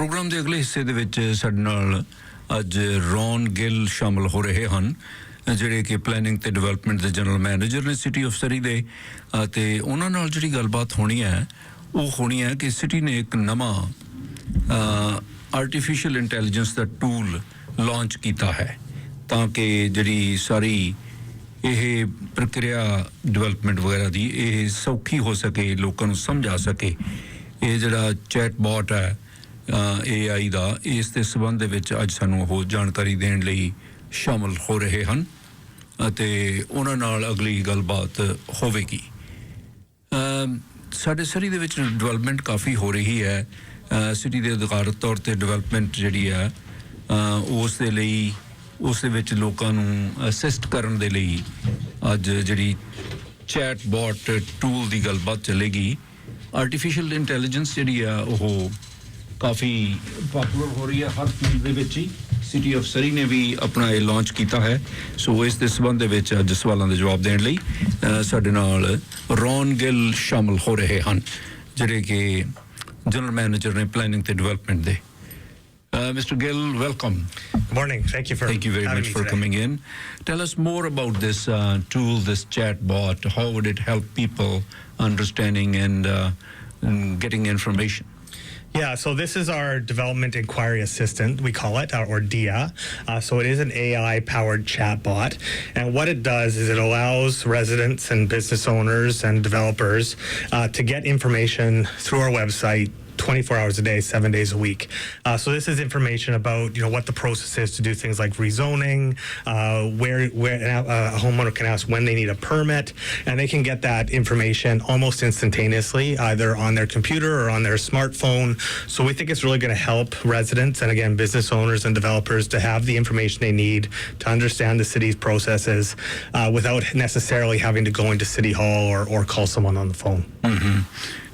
Programme ਦੇ ਅਗਲੇ ਹਿੱਸੇ ਦੇ ਵਿੱਚ ਸਾਡੇ ਨਾਲ ਅੱਜ ਰੌਨ ਗਿੱਲ ਸ਼ਾਮਲ ਹੋ ਰਹੇ ਹਨ, ਜਿਹੜੇ ਕਿ ਪਲੈਨਿੰਗ ਤੇ ਡਿਵੈਲਪਮੈਂਟ ਦੇ ਜਨਰਲ ਮੈਨੇਜਰ ਨੇ ਸਿਟੀ ਆਫ ਸਰੀ ਦੇ। ਅਤੇ ਉਹਨਾਂ ਨਾਲ ਜਿਹੜੀ ਗੱਲਬਾਤ ਹੋਣੀ ਹੈ ਉਹ ਹੋਣੀ ਹੈ ਕਿ ਸਿਟੀ ਨੇ ਇੱਕ ਨਵਾਂ ਆਰਟੀਫਿਸ਼ੀਅਲ ਇੰਟੈਲੀਜੈਂਸ ਦਾ ਟੂਲ ਲਾਂਚ ਕੀਤਾ ਹੈ ਤਾਂ ਕਿ ਜਿਹੜੀ ਸਾਰੀ ਇਹ ਪ੍ਰਕਿਰਿਆ ਡਿਵੈਲਪਮੈਂਟ ਵਗੈਰਾ ਦੀ ਇਹ ਸੌਖੀ ਹੋ ਸਕੇ, ਲੋਕਾਂ ਨੂੰ ਸਮਝ ਆ ਸਕੇ। ਇਹ ਜਿਹੜਾ ਚੈਟ ਬੋਟ ਹੈ AI ਦਾ, ਇਸ ਦੇ ਸੰਬੰਧ ਦੇ ਵਿੱਚ ਅੱਜ ਸਾਨੂੰ ਉਹ ਜਾਣਕਾਰੀ ਦੇਣ ਲਈ ਸ਼ਾਮਲ ਹੋ ਰਹੇ ਹਨ ਅਤੇ ਉਹਨਾਂ ਨਾਲ ਅਗਲੀ ਗੱਲਬਾਤ ਹੋਵੇਗੀ। ਸਾਡੇ ਸਿਟੀ ਦੇ ਵਿੱਚ ਡਿਵੈਲਪਮੈਂਟ ਕਾਫੀ ਹੋ ਰਹੀ ਹੈ। ਸਿਟੀ ਦੇ ਅਧਿਕਾਰਤ ਤੌਰ 'ਤੇ ਡਿਵੈਲਪਮੈਂਟ ਜਿਹੜੀ ਹੈ ਉਸ ਦੇ ਲਈ, ਉਸ ਦੇ ਵਿੱਚ ਲੋਕਾਂ ਨੂੰ ਅਸਿਸਟ ਕਰਨ ਦੇ ਲਈ ਅੱਜ ਜਿਹੜੀ ਚੈਟ ਬੋਟ ਟੂਲ ਦੀ ਗੱਲਬਾਤ ਚੱਲੇਗੀ। ਆਰਟੀਫਿਸ਼ੀਅਲ ਇੰਟੈਲੀਜੈਂਸ ਜਿਹੜੀ ਆ ਉਹ ਕਾਫੀ ਪਾਪੂਲਰ ਹੋ ਰਹੀ ਹੈ ਹਰ ਫੀਲਡ ਦੇ ਵਿੱਚ ਹੀ। ਸਿਟੀ ਆਫ ਸਰੀ ਨੇ ਵੀ ਆਪਣਾ ਇਹ ਲਾਂਚ ਕੀਤਾ ਹੈ। ਸੋ ਇਸ ਦੇ ਸੰਬੰਧ ਦੇ ਵਿੱਚ ਅੱਜ ਸਵਾਲਾਂ ਦੇ ਜਵਾਬ ਦੇਣ ਲਈ ਸਾਡੇ ਨਾਲ ਰੌਨ ਗਿੱਲ ਸ਼ਾਮਲ ਹੋ ਰਹੇ ਹਨ, ਜਿਹੜੇ ਕਿ ਜਨਰਲ ਮੈਨੇਜਰ ਨੇ ਪਲੈਨਿੰਗ ਤੇ ਡਿਵੈਲਪਮੈਂਟ ਦੇ। Mr. Gill, welcome. Good morning. Thank you very much for coming in. Tell us more about this tool, this chat bot. How would it help people understanding and getting information? Yeah, so this is our Development Inquiry Assistant, we call it, or DIA. So it is an AI-powered chatbot. And what it does is it allows residents and business owners and developers to get information through our website 24 hours a day, 7 days a week. So this is information about, what the process is to do things like rezoning, where a homeowner can ask when they need a permit, and they can get that information almost instantaneously, either on their computer or on their smartphone. So we think it's really going to help residents and, again, business owners and developers to have the information they need to understand the city's processes without necessarily having to go into City Hall or call someone on the phone. Mm-hmm.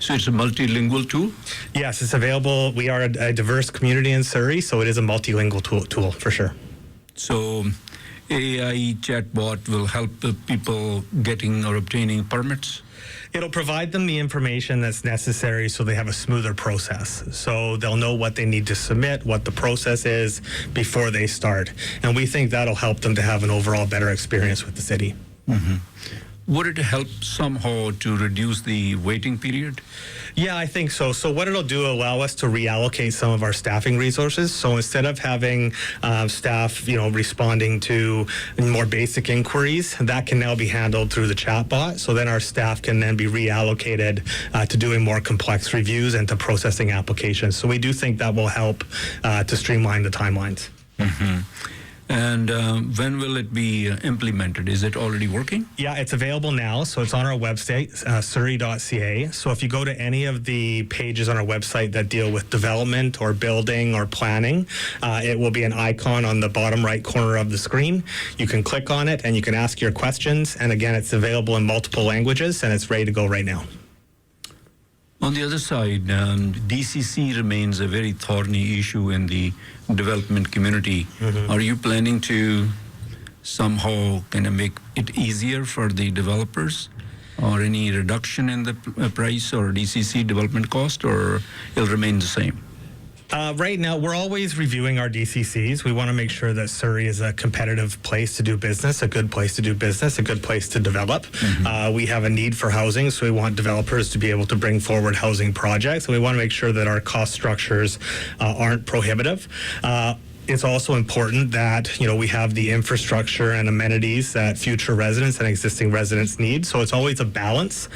So it's a multilingual tool? Yes, it's available. We are a diverse community in Surrey, so it is a multilingual tool for sure. So AI chatbot will help people getting or obtaining permits? It'll provide them the information that's necessary so they have a smoother process. So they'll know what they need to submit, what the process is before they start. And we think that'll help them to have an overall better experience with the city. Mm-hmm. Would it help somehow to reduce the waiting period? Yeah, I think so. So what it'll do, allow us to reallocate some of our staffing resources. So instead of having staff, responding to more basic inquiries, that can now be handled through the chatbot. So then our staff can then be reallocated to doing more complex reviews and to processing applications. So we do think that will help to streamline the timelines. Mm-hmm. And when will it be implemented? Is it already working? Yeah, it's available now. So it's on our website, surrey.ca. So if you go to any of the pages on our website that deal with development or building or planning, it will be an icon on the bottom right corner of the screen. You can click on it and you can ask your questions. And again, it's available in multiple languages and it's ready to go right now. On the other side, DCC remains a very thorny issue in the development community. Mm-hmm. Are you planning to somehow kind of make it easier for the developers, or any reduction in the price or DCC development cost, or it'll remain the same? Right now, we're always reviewing our DCCs. We want to make sure that Surrey is a competitive place to do business, a good place to do business, a good place to develop. Mm-hmm. We have a need for housing, so we want developers to be able to bring forward housing projects. And we want to make sure that our cost structures aren't prohibitive. It's also important that, we have the infrastructure and amenities that future residents and existing residents need. So it's always a balance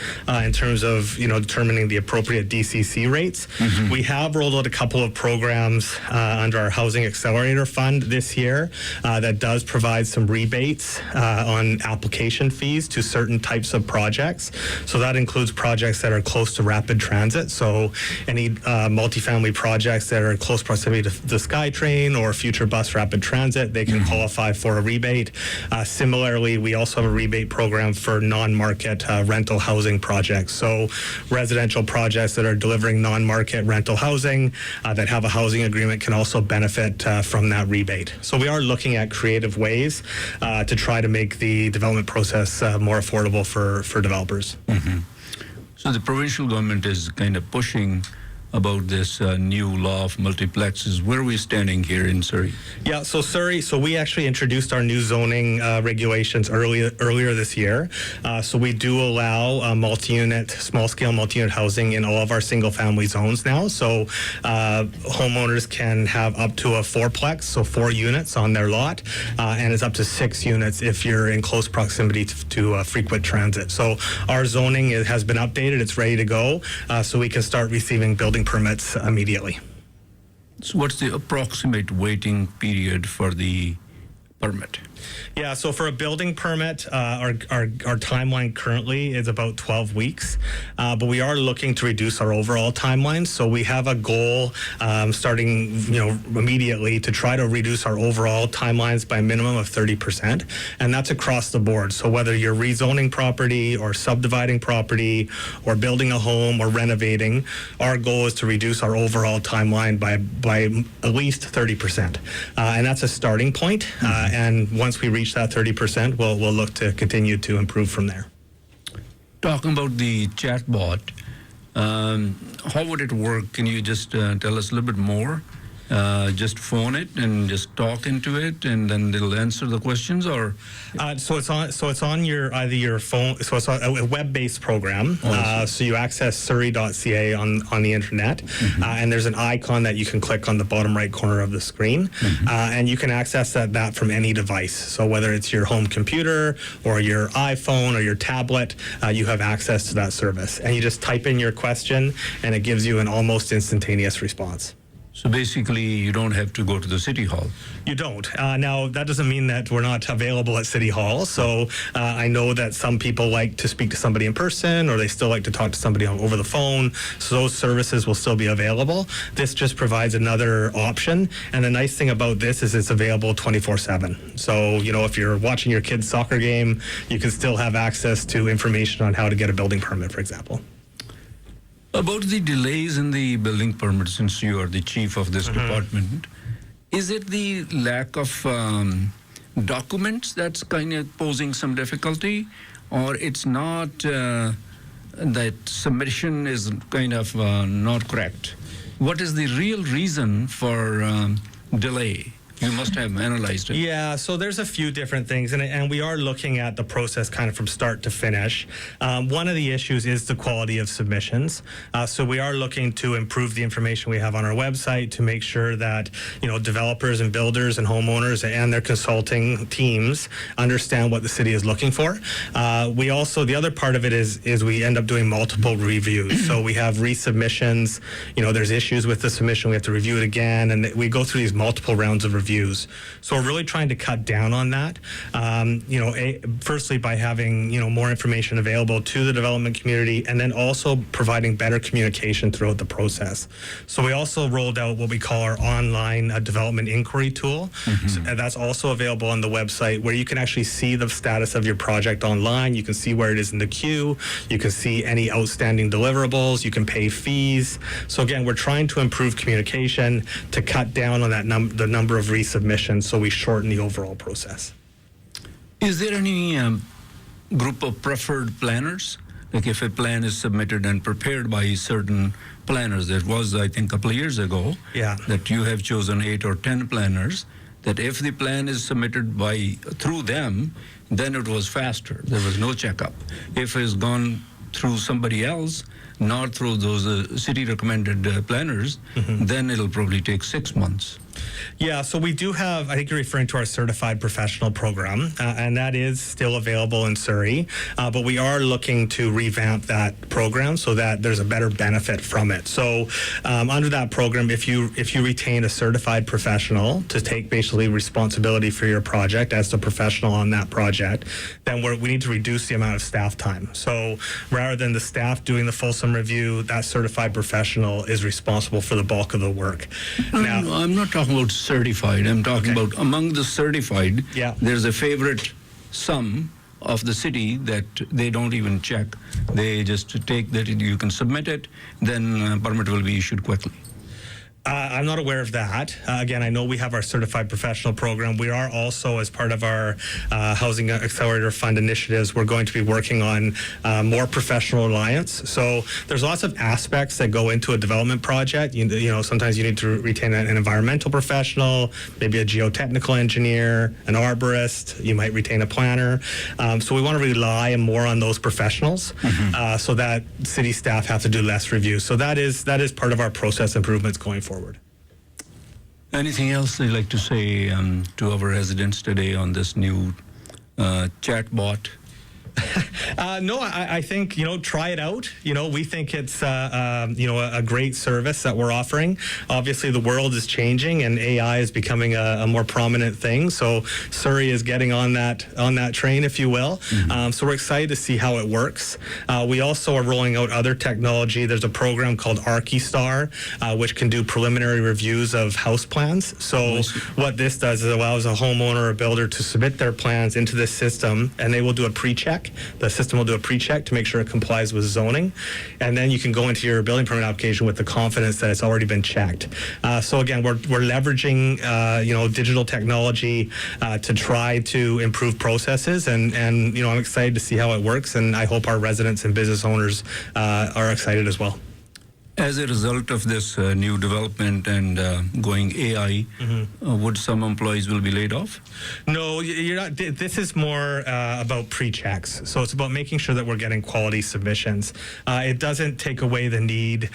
in terms of, determining the appropriate DCC rates. Mm-hmm. We have rolled out a couple of programs under our Housing Accelerator Fund this year that does provide some rebates on application fees to certain types of projects. So that includes projects that are close to rapid transit. So any multifamily projects that are in close proximity to the SkyTrain or future bus rapid transit, they can qualify for a rebate. Similarly, we also have a rebate program for non-market rental housing projects. So residential projects that are delivering non-market rental housing that have a housing agreement can also benefit from that rebate. So we are looking at creative ways to try to make the development process more affordable for developers. Mm-hmm. So the provincial government is kind of pushing about this new law of multiplexes. Where are we standing here in Surrey? Yeah, so Surrey, we actually introduced our new zoning regulations earlier this year. So we do allow multi-unit, small-scale multi-unit housing in all of our single-family zones now. So homeowners can have up to a fourplex, so 4 units on their lot, and it's up to 6 units if you're in close proximity to frequent transit. So our zoning has been updated; it's ready to go, so we can start receiving building permits immediately. So what's the approximate waiting period for the permit? Yeah, so for a building permit, our timeline currently is about 12 weeks, but we are looking to reduce our overall timeline. So we have a goal starting, immediately to try to reduce our overall timelines by a minimum of 30%, and that's across the board. So whether you're rezoning property or subdividing property or building a home or renovating, our goal is to reduce our overall timeline by at least 30%, and that's a starting point. And once we reach that 30%, we'll look to continue to improve from there. Talking about the chatbot, how would it work? Can you just tell us a little bit more? Just phone it and just talk into it, and then it'll answer the questions, or so it's on either your phone. So it's a web-based program. So you access surrey.ca on the internet, and there's an icon that you can click on the bottom right corner of the screen, and you can access that from any device. So whether it's your home computer or your iPhone or your tablet, you have access to that service, and you just type in your question, and it gives you an almost instantaneous response. so basically you don't have to go to the city hall? You don't. Now, that doesn't mean that we're not available at City Hall. So I know that some people like to speak to somebody in person, or they still like to talk to somebody over the phone. So those services will still be available. This just provides another option. And the nice thing about this is it's available 24/7. So, if you're watching your kid's soccer game, you can still have access to information on how to get a building permit, for example. About the delays in the building permit, since you are the chief of this department, is it the lack of documents that's kind of posing some difficulty, or it's not that submission is kind of not correct? What is the real reason for delay? You must have analyzed it. Yeah, so there's a few different things, and we are looking at the process kind of from start to finish. One of the issues is the quality of submissions. So we are looking to improve the information we have on our website to make sure that developers and builders and homeowners and their consulting teams understand what the city is looking for. We also, the other part of it is we end up doing multiple reviews. So we have resubmissions. There's issues with the submission. We have to review it again, and we go through these multiple rounds of reviews. So we're really trying to cut down on that. Firstly by having more information available to the development community, and then also providing better communication throughout the process. So we also rolled out what we call our online development inquiry tool. So that's also available on the website, where you can actually see the status of your project online. You can see where it is in the queue. You can see any outstanding deliverables. You can pay fees. So again, we're trying to improve communication to cut down on that the number of resubmissions, so we shorten the overall process. Is there any group of preferred planners? Like if a plan is submitted and prepared by certain planners, there was, I think, a couple of years ago, that you have chosen 8 or 10 planners, that if the plan is submitted through them, then it was faster. There was no checkup. If it's gone through somebody else, not through those city recommended planners, then it'll probably take 6 months. Yeah, so we do have, I think you're referring to our certified professional program, and that is still available in Surrey, but we are looking to revamp that program so that there's a better benefit from it. So under that program, if you retain a certified professional to take basically responsibility for your project as the professional on that project, then we need to reduce the amount of staff time. So rather than the staff doing the fulsome review, that certified professional is responsible for the bulk of the work. Now, I'm not talking about certified. I'm talking about among the certified, there's a favorite sum of the city that they don't even check. They just take that you can submit it, then permit will be issued quickly. I'm not aware of that. Again, I know we have our certified professional program. We are also, as part of our Housing Accelerator Fund initiatives, we're going to be working on more professional alliance. So there's lots of aspects that go into a development project. You know, sometimes you need to retain an environmental professional, maybe a geotechnical engineer, an arborist. You might retain a planner. So we want to rely more on those professionals, so that city staff have to do less reviews. So that is part of our process improvements going forward. Anything else you'd like to say to our residents today on this new chat bot? No, I think, try it out. We think it's, a great service that we're offering. Obviously, the world is changing and AI is becoming a more prominent thing. So Surrey is getting on that train, if you will. So we're excited to see how it works. We also are rolling out other technology. There's a program called ArchiStar, which can do preliminary reviews of house plans. So what this does is it allows a homeowner or builder to submit their plans into this system, and they will do a pre-check. The system will do a pre-check to make sure it complies with zoning, and then you can go into your building permit application with the confidence that it's already been checked. So again, we're leveraging digital technology to try to improve processes, and I'm excited to see how it works, and I hope our residents and business owners are excited as well. As a result of this new development and going AI, would some employees will be laid off? No, you're not. This is more about pre-checks. So it's about making sure that we're getting quality submissions. It doesn't take away the need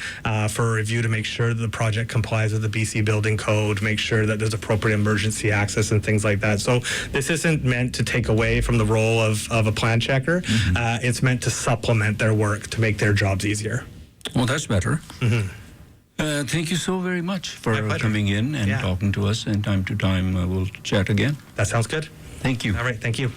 for a review to make sure that the project complies with the BC Building Code, make sure that there's appropriate emergency access and things like that. So this isn't meant to take away from the role of a plan checker. It's meant to supplement their work to make their jobs easier. Well, that's better. Thank you so very much for coming in and talking to us. And time to time, we'll chat again. That sounds good. Thank you. All right. Thank you.